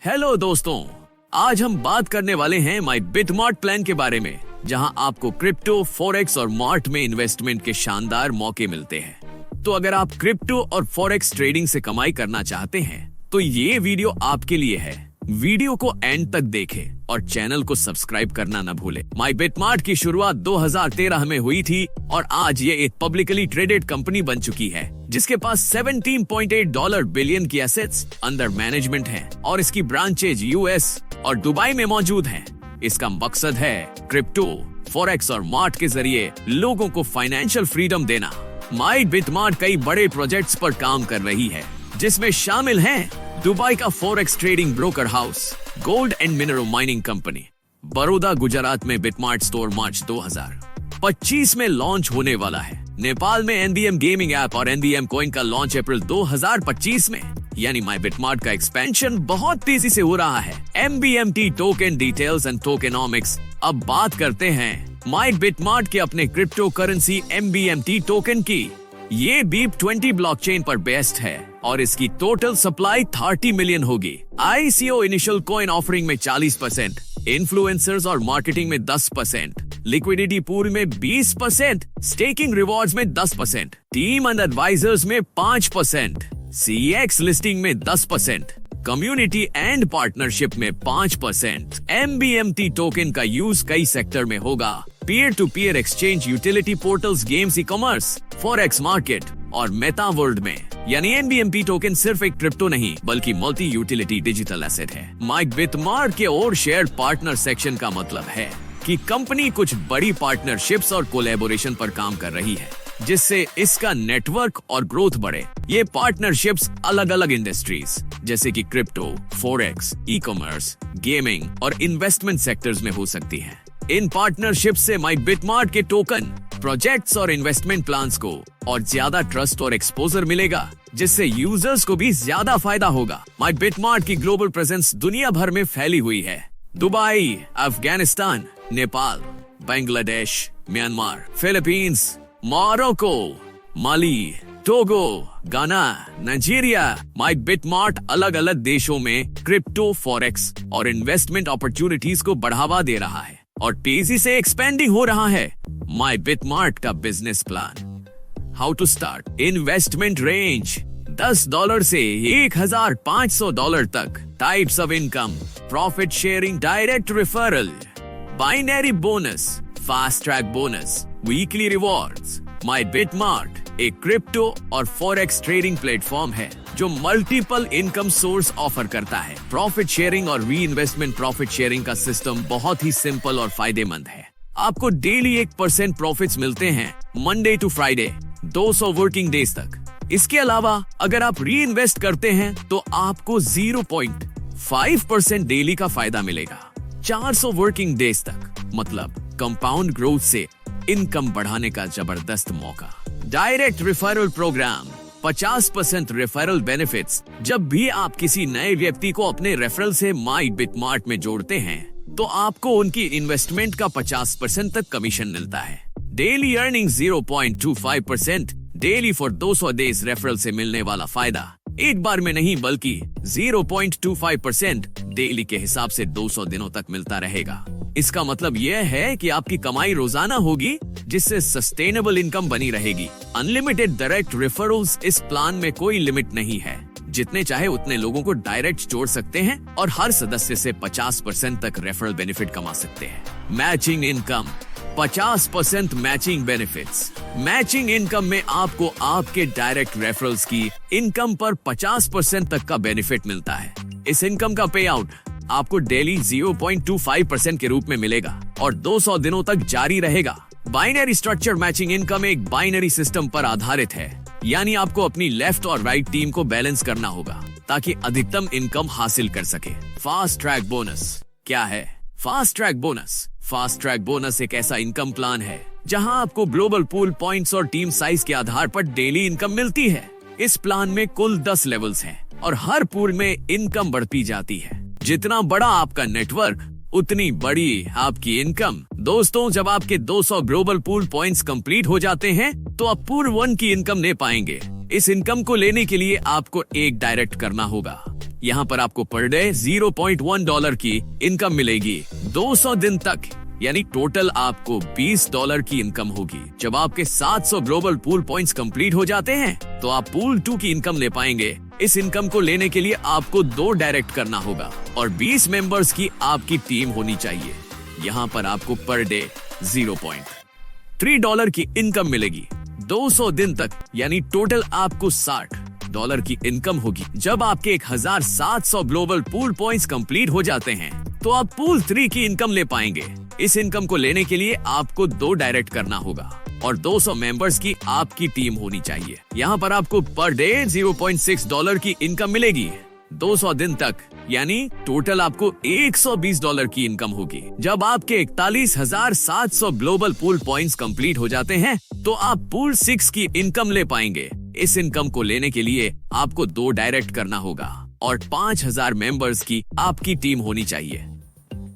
Hello दोस्तों, आज हम बात करने वाले हैं माई बिटमार्ट प्लान के बारे में, जहां आपको क्रिप्टो, फॉरेक्स और मार्ट में इन्वेस्टमेंट के शानदार मौके मिलते हैं। तो अगर आप क्रिप्टो और फॉरेक्स ट्रेडिंग से कमाई करना चाहते हैं तो ये वीडियो आपके लिए है। वीडियो को एंड तक देखें और चैनल को सब्सक्राइब करना न भूलें। माई बिटमार्ट की शुरुआत 2013 में हुई थी और आज ये एक पब्लिकली ट्रेडेड कंपनी बन चुकी है, जिसके पास $17.8 बिलियन की एसेट्स अंडर मैनेजमेंट हैं और इसकी ब्रांचेज यूएस और दुबई में मौजूद हैं। इसका मकसद है क्रिप्टो, फॉरेक्स और मार्ट के जरिए लोगों को फाइनेंशियल फ्रीडम देना। माई बिटमार्ट कई बड़े प्रोजेक्ट्स पर काम कर रही है, जिसमें शामिल हैं दुबई का forex trading broker house, gold and mineral mining company, Baroda Gujarat में बिटमार्ट स्टोर मार्च 2025 में लॉन्च होने वाला है। नेपाल में एनबीएम गेमिंग ऐप और एनबीएम कॉइन का लॉन्च अप्रैल 2025 में। यानी माई बिटमार्ट का एक्सपेंशन बहुत तेजी से हो रहा है। एमबीएमटी टोकन डिटेल्स एंड टोकेनोमिक्स। अब बात करते हैं माई बिटमार्ट के अपने क्रिप्टो करेंसी एमबीएमटी टोकन की। ये BEEP20 ब्लॉकचेन पर बेस्ड है और इसकी टोटल सप्लाई 30 मिलियन होगी। आईसीओ इनिशियल कॉइन ऑफरिंग में 40%, इन्फ्लुएंसर्स और मार्केटिंग में 10%, लिक्विडिटी पूल में 20%, स्टेकिंग रिवॉर्ड्स में 10%, टीम एंड एडवाइजर्स में 5%, CEX लिस्टिंग में 10%, कम्युनिटी एंड पार्टनरशिप में 5%। एमबीएमटी टोकन का यूज कई सेक्टर में होगा। Peer to peer exchange, utility portals, games, e-commerce, forex market और मेटा वर्ल्ड में। यानी एमबीएमटी टोकन सिर्फ एक क्रिप्टो नहीं बल्कि मल्टी यूटिलिटी डिजिटल एसेट है। माई बिटमार्ट के और शेयर पार्टनर सेक्शन का मतलब है कि कंपनी कुछ बड़ी पार्टनरशिप्स और कोलैबोरेशन पर काम कर रही है, जिससे इसका नेटवर्क और ग्रोथ बढ़े। ये पार्टनरशिप्स अलग अलग इंडस्ट्रीज जैसे कि क्रिप्टो, फॉरेक्स, ई-कॉमर्स, गेमिंग और इन्वेस्टमेंट सेक्टर्स में हो सकती है। इन पार्टनरशिप से माई बिटमार्ट के टोकन, प्रोजेक्ट्स और इन्वेस्टमेंट प्लान्स को और ज्यादा ट्रस्ट और एक्सपोजर मिलेगा, जिससे यूजर्स को भी ज्यादा फायदा होगा। माई बिटमार्ट की ग्लोबल प्रेजेंस दुनिया भर में फैली हुई है। Dubai, Afghanistan, Nepal, Bangladesh, Myanmar, Philippines, Morocco, Mali, Togo, Ghana, Nigeria. My Bitmart अलग अलग देशों में क्रिप्टो, फॉरेक्स और इन्वेस्टमेंट अपॉर्चुनिटीज को बढ़ावा दे रहा है और तेजी से एक्सपेंडिंग हो रहा है। माई बिटमार्ट का business plan. How to start. Investment range $10 से $1,500 तक। Types of income, profit sharing, direct referral, binary bonus, fast track bonus, weekly rewards. My BitMart एक क्रिप्टो और फॉरेक्स ट्रेडिंग प्लेटफॉर्म है जो मल्टीपल इनकम सोर्स ऑफर करता है। Profit sharing और री इन्वेस्टमेंट प्रॉफिट शेयरिंग का सिस्टम बहुत ही सिंपल और फायदेमंद है। आपको डेली 1% प्रॉफिट्स मिलते हैं Monday to Friday, 200 working days तक। इसके अलावा अगर आप री इन्वेस्ट करते हैं तो आपको 0.5% डेली का फायदा मिलेगा 400 वर्किंग डेज तक। मतलब कंपाउंड ग्रोथ से इनकम बढ़ाने का जबरदस्त मौका। Direct referral programme, 50% referral benefits. जब भी आप किसी नए व्यक्ति को अपने रेफरल से माई बिटमार्ट में जोड़ते हैं तो आपको उनकी इन्वेस्टमेंट का 50% तक कमीशन मिलता है। Daily earning 0.25% daily for 200 days referral से मिलने वाला फायदा एक बार में नहीं बल्कि 0.25% डेली के हिसाब से 200 दिनों तक मिलता रहेगा। इसका मतलब यह है कि आपकी कमाई रोजाना होगी, जिससे सस्टेनेबल इनकम बनी रहेगी। Unlimited direct referrals. इस प्लान में कोई लिमिट नहीं है, जितने चाहे उतने लोगों को डायरेक्ट जोड़ सकते हैं और हर सदस्य से 50% तक रेफरल बेनिफिट कमा सकते हैं। Matching income, 50% matching benefits. Matching income में आपको आपके डायरेक्ट रेफरल्स की इनकम पर 50% तक का बेनिफिट मिलता है। इस इनकम का पे आउट आपको डेली 0.25% के रूप में मिलेगा और 200 दिनों तक जारी रहेगा। बाइनरी स्ट्रक्चर मैचिंग इनकम एक बाइनरी सिस्टम पर आधारित है, यानी आपको अपनी लेफ्ट और राइट टीम को बैलेंस करना होगा ताकि अधिकतम इनकम हासिल कर सके। फास्ट ट्रैक बोनस क्या है? Fast track bonus. Fast track bonus एक ऐसा इनकम प्लान है जहां आपको ग्लोबल पूल पॉइंट्स और टीम साइज के आधार पर डेली इनकम मिलती है। इस प्लान में कुल 10 लेवल्स हैं और हर पूल में इनकम बढ़ती जाती है। जितना बड़ा आपका नेटवर्क उतनी बड़ी आपकी इनकम। दोस्तों, जब आपके 200 ग्लोबल पूल पॉइंट्स कंप्लीट हो जाते हैं तो आप पूल 1 की इनकम ले पाएंगे। इस इनकम को लेने के लिए आपको एक डायरेक्ट करना होगा। यहाँ पर आपको पर डे $0.1 की इनकम मिलेगी 200 दिन तक, यानी टोटल आपको $20 की इनकम होगी। जब आपके 700 ग्लोबल पूल पॉइंट्स कंप्लीट हो जाते हैं तो आप पूल 2 की इनकम ले पाएंगे। इस इनकम को लेने के लिए आपको 2 डायरेक्ट करना होगा और 20 मेंबर्स की आपकी टीम होनी चाहिए। यहाँ पर आपको पर डे $0.3 की इनकम मिलेगी 200 दिन तक, यानी टोटल आपको $60 की इनकम होगी। जब आपके 1700 ग्लोबल पूल पॉइंट्स कंप्लीट हो जाते हैं तो आप पूल 3 की इनकम ले पाएंगे। इस इनकम को लेने के लिए आपको 2 डायरेक्ट करना होगा और 200 मेंबर्स की आपकी टीम होनी चाहिए। यहाँ पर आपको पर डे $0.6 की इनकम मिलेगी 200 दिन तक, यानी टोटल आपको $120 की इनकम होगी। जब आपके 41,700 ग्लोबल पूल पॉइंट्स कंप्लीट हो जाते हैं तो आप पूल 6 की इनकम ले पाएंगे। इस इनकम को लेने के लिए आपको 2 डायरेक्ट करना होगा और 5,000 मेंबर्स की आपकी टीम होनी चाहिए।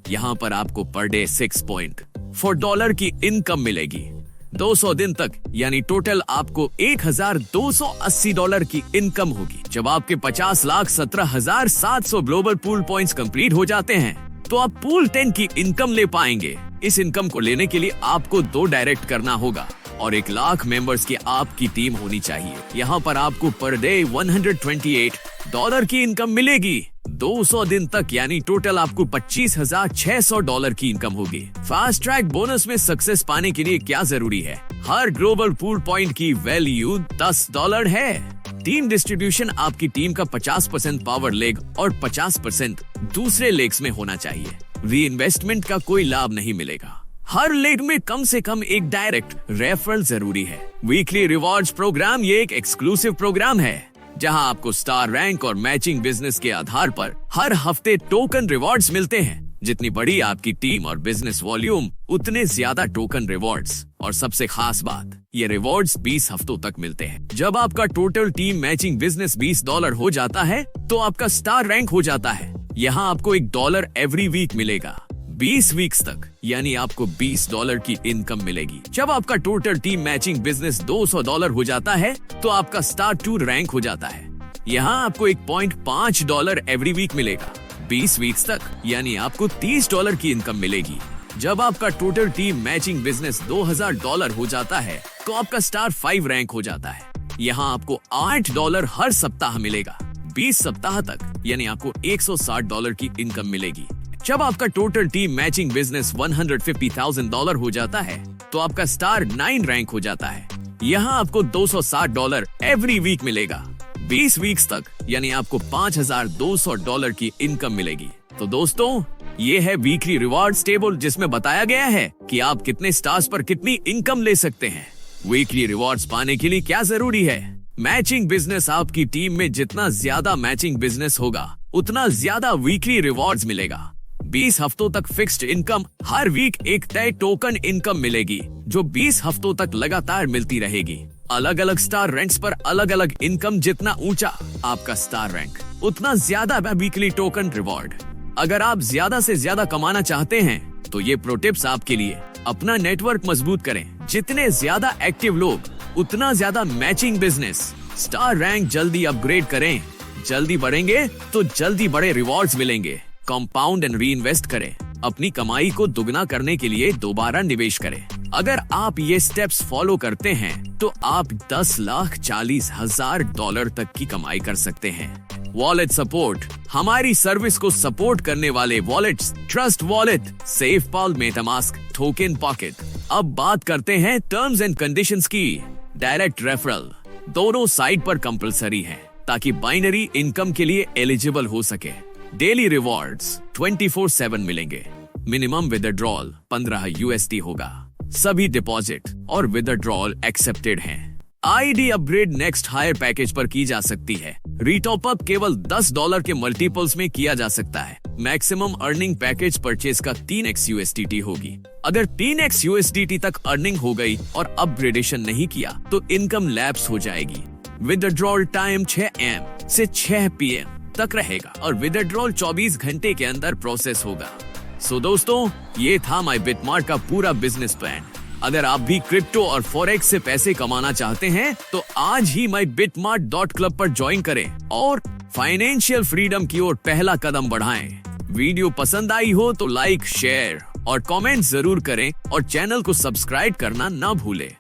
यहाँ पर आपको पर डे $6.4 की इनकम मिलेगी 200 दिन तक, यानी टोटल आपको $1,280 की इनकम होगी। जब आपके 50,17,700 ग्लोबल पूल पॉइंट्स कंप्लीट हो जाते हैं तो आप पूल 10 की इनकम ले पाएंगे। इस इनकम को लेने के लिए आपको 2 डायरेक्ट करना होगा और 1 लाख मेंबर्स की आपकी टीम होनी चाहिए। यहाँ पर आपको पर डे $128 की इनकम मिलेगी 200 दिन तक, यानी टोटल आपको $25,600 की इनकम होगी। फास्ट ट्रैक बोनस में सक्सेस पाने के लिए क्या जरूरी है? हर ग्लोबल पूल पॉइंट की वैल्यू $10 है। टीम डिस्ट्रीब्यूशन आपकी टीम का 50% पावर लेग और 50% दूसरे लेग्स में होना चाहिए। री इन्वेस्टमेंट का कोई लाभ नहीं मिलेगा। हर लेग में कम से कम 1 डायरेक्ट रेफरल जरूरी है। वीकली रिवॉर्ड्स प्रोग्राम ये एक एक्सक्लूसिव प्रोग्राम है जहां आपको स्टार रैंक और मैचिंग बिजनेस के आधार पर हर हफ्ते टोकन रिवॉर्ड्स मिलते हैं। जितनी बड़ी आपकी टीम और बिजनेस वॉल्यूम उतने ज्यादा टोकन रिवॉर्ड्स, और सबसे खास बात, ये रिवॉर्ड्स 20 हफ्तों तक मिलते हैं। जब आपका टोटल टीम मैचिंग बिजनेस $20 हो जाता है तो आपका स्टार रैंक हो जाता है। यहाँ आपको $1 एवरी वीक मिलेगा 20 वीक्स तक, यानी आपको $20 की इनकम मिलेगी। जब आपका टोटल टीम मैचिंग बिजनेस $200 हो जाता है तो आपका स्टार 2 रैंक हो जाता है। यहाँ आपको $1.5 एवरी वीक मिलेगा 20 वीक्स तक, यानी आपको $30 की इनकम मिलेगी। जब आपका टोटल टीम मैचिंग बिजनेस $2000 हो जाता है तो आपका स्टार 5 रैंक हो जाता है। यहाँ आपको $8 हर सप्ताह मिलेगा 20 सप्ताह तक, यानी आपको $160 की इनकम मिलेगी। जब आपका टोटल टीम मैचिंग बिजनेस $150,000 हो जाता है तो आपका स्टार 9 रैंक हो जाता है। यहाँ आपको $260 एवरी वीक मिलेगा 20 वीक्स तक, यानी आपको $5,200 की इनकम मिलेगी। तो दोस्तों, ये है वीकली रिवॉर्ड्स टेबल जिसमें बताया गया है कि आप कितने स्टार्स पर कितनी इनकम ले सकते हैं। वीकली रिवॉर्ड्स पाने के लिए क्या जरूरी है? मैचिंग बिजनेस आपकी टीम में जितना ज्यादा मैचिंग बिजनेस होगा उतना ज्यादा वीकली रिवॉर्ड्स मिलेगा। 20 हफ्तों तक फिक्स्ड इनकम, हर वीक एक तय टोकन इनकम मिलेगी जो 20 हफ्तों तक लगातार मिलती रहेगी। अलग अलग स्टार रैंक्स पर अलग अलग इनकम, जितना ऊंचा आपका स्टार रैंक उतना ज्यादा वीकली टोकन रिवॉर्ड। अगर आप ज्यादा से ज्यादा कमाना चाहते हैं तो ये प्रो टिप्स आपके लिए। अपना नेटवर्क मजबूत करें, जितने ज्यादा एक्टिव लोग उतना ज्यादा मैचिंग बिजनेस। स्टार रैंक जल्दी अपग्रेड करें, जल्दी बढ़ेंगे तो जल्दी बड़े रिवॉर्ड्स मिलेंगे। कंपाउंड एंड री इन्वेस्ट करें, अपनी कमाई को दुगना करने के लिए दोबारा निवेश करें। अगर आप ये स्टेप्स फॉलो करते हैं तो आप $10,40,000 तक की कमाई कर सकते हैं। वॉलेट सपोर्ट, हमारी सर्विस को सपोर्ट करने वाले wallets Trust Wallet, SafePal, MetaMask, Token Pocket. अब बात करते हैं टर्म्स एंड कंडीशंस की। डायरेक्ट रेफरल दोनों साइड पर कंपलसरी है ताकि बाइनरी इनकम के लिए एलिजिबल हो सके। डेली रिवॉर्ड्स 24/7 मिलेंगे। मिनिमम विदड्रॉल $15 होगा। सभी डिपॉजिट और विदड्रॉल एक्सेप्टेड हैं। ID upgrade next higher package पर की जा सकती है। रीटॉप अप केवल $10 के मल्टीपल्स में किया जा सकता है। मैक्सिमम अर्निंग पैकेज परचेज का 3x USDT होगी। अगर 3x USDT तक अर्निंग हो गई और अपग्रेडेशन नहीं किया तो इनकम लैप्स हो जाएगी। विदड्रॉल टाइम 6 AM से 6 PM तक रहेगा और विदड्रॉल 24 घंटे के अंदर प्रोसेस होगा। सो दोस्तों, ये था माई बिटमार्ट का पूरा बिजनेस प्लान। अगर आप भी क्रिप्टो और फॉरेक्स से पैसे कमाना चाहते हैं तो आज ही myBitmart.club पर ज्वाइन करें और फाइनेंशियल फ्रीडम की ओर पहला कदम बढ़ाएं। वीडियो पसंद आई हो तो लाइक, शेयर और कमेंट जरूर करें और चैनल को सब्सक्राइब करना ना भूलें।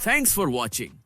Thanks for watching.